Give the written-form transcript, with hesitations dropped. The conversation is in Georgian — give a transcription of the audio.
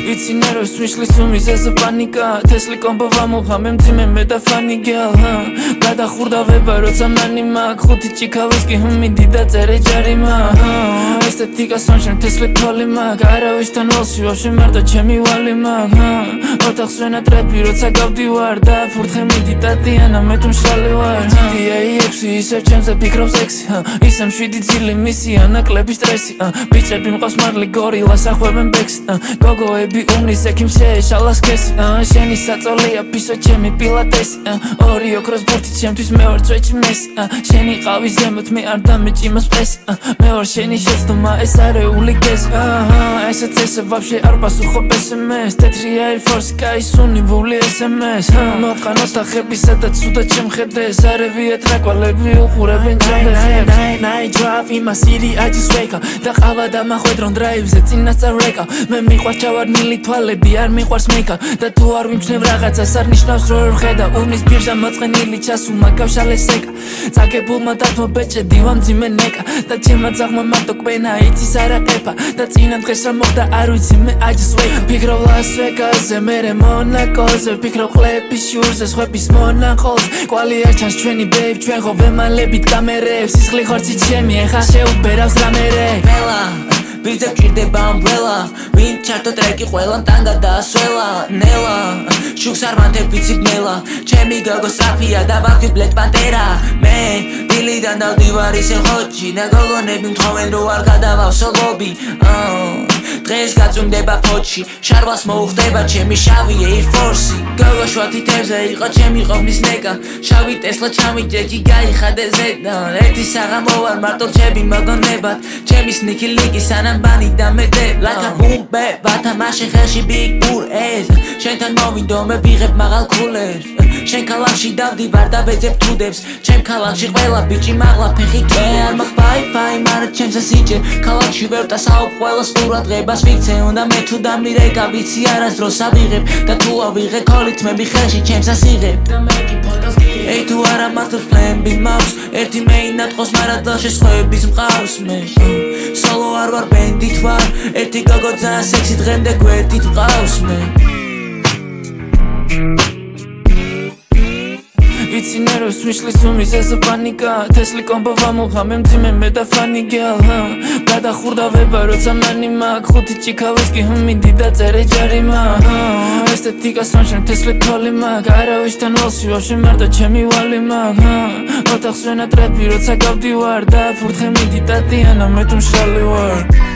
Იცი ნერვებს მიშლის უმიზეს პანიკა თესლი კომბო ვამუღა მე მძიმე მე და ფანი გელ გადახურდა ვება როცა მანი მაგ ხუთი ჭიქავის კი მიდი და წერე ჯარიმა ესთეტიკა სონშენ თესლი თოლი მაგ არავისთან ველში ვაფშე მარტო ჩემი ვალი მაგ ოთახს ვენა ტრეპი როცა გავდივარ და ფურთხე მიდი ტატიანა მე თუ მშრალი ვარ GTA 6 ისევ ჩემზე ფიქრობს ექსი ისე მშვიდი ძილი მისია ნაკლები სტრესი ბიჭები მყავს მარლი გორილას ახვევენ ბექსი გოგოები უმნის ექიმ შეეშალა სქესი შენი საწოლია პისო ჩემი პილატესი ორი ოქროს ბურთი ჩემთვის მე ვარ წვეჭი მესი შენი ყავი ზემოთ მე არ დამეჭიმას პრესი მე ვარ შენი შეცდომა ეს არეული გეზი ესეც ესე ვაფშე არ პასუხობ SMS თეთრი Air Force კაისუნი ვული SMS მოყან ოთახები სადაც სუდად შემხედეს არევია ტრაკვალები უყურებენ ჩემს Night drive in my city I just wake up და ყავა დამახვედრონ დრაივზე წინასწარ რეკა მე მიყვარს ჩავარდნილი თვალები არ მიყვარს მეიკა და თუ არ ვიმჩნევ რაღაცას არ ნიშნავს რომ ვერ ხედა უნის ბირჟა მოწყენილი ჩასუმა გავშალე სეკა წაგებულმა დათმო ბეჭედი ვამძიმე ნეკა და ჩემმა ძაღმა მარტო კვენა იცის არაყეფა და წინა დღეს რა მოხდა არ ვიცი მე I just wake up ფიქრობ ლას ვეგასზე მერე მონაკოზე ფიქრობ ყლების შურზე სხვების მონახულს კვალი არ ჩანს ჩვენი ბეიბ ჩვენ ხო ვემალებით კამერებს სისხლი ხორცი ჩემი ეხა შეუბერავს რამერე მელა ბიძა გჭირდება umbrella ვინ ჩართო ტრეკი ყველამ ტანგა დაასველა ნელა შუქს არ მანთებიცით ნელა ჩემი გოგო საფია და ვაქვი ბლეკ პანტერა მე დილიდან დავდივარ ისე ხოჭი და გოგონები მთხოვენ რო არ გადავალ სოლობი დღეს გაწუნდება ფოჩი შარვალს მოუხდება ჩემი შავი Air Force გოგო შვათი თევზე იყო ჩემი ყოფნის ნეკა შავი ტესლა ჩამიჭეჭი გაიხადე ზედა ერთი საღამო ვარ მარტო ჩემი მოგონებად ჩემი სნიკი ლიკი სანამ ბანი და მეტე ლაკა ბუმბე ვათამაშე ხელში big bull ეს შენთან მოვიდო მე ვიღებ მაღალ ქულებს შენ ქალაქში დავდივარ და ვეძებ თუდებს ჩემ ქალაქში ყველა ბიჭი მაღლა ფეხი არ მაქვს ბაი მარა ჩემზე სიჭე ქალაქში ვერ დასაუბრ ყველა სურათღებას ვიქცე უნდა მე თუ დამირეკა ვიცი არასდროს ავიღებ და თუ ავიღე ქოლითმები ხელში ჩემს ასიღებ და მე კი ფოტოს ეი თუ არა მართლ ფლემბი მაქვს ერთი მეინა ტყოს მარა დალში სხვების მყავს მე სოლო არ ვარ ბენდით ვარ ერთი გოგო ძალიან სექსი დღემდე გვერდით მყავს მე იცი ნერვებს მიშლის უმიზეს პანიკა თესლი კომბო ვამუღა მე მძიმე მე და ფანი გელ გადახურდა ვება როცა მანი მაგ ხუთი ჭიქავის კი მიდი და წერე ჯარიმა ესთეტიკა სონშენ თესლი თოლი მაგ არავისთან ველში ვაფშე მარტო ჩემი ვალი მაგ ოთახს ვენა ტრეპი როცა გავდივარ და ფურთხე მიდი ტატიანა მე თუ მშრალი ვარ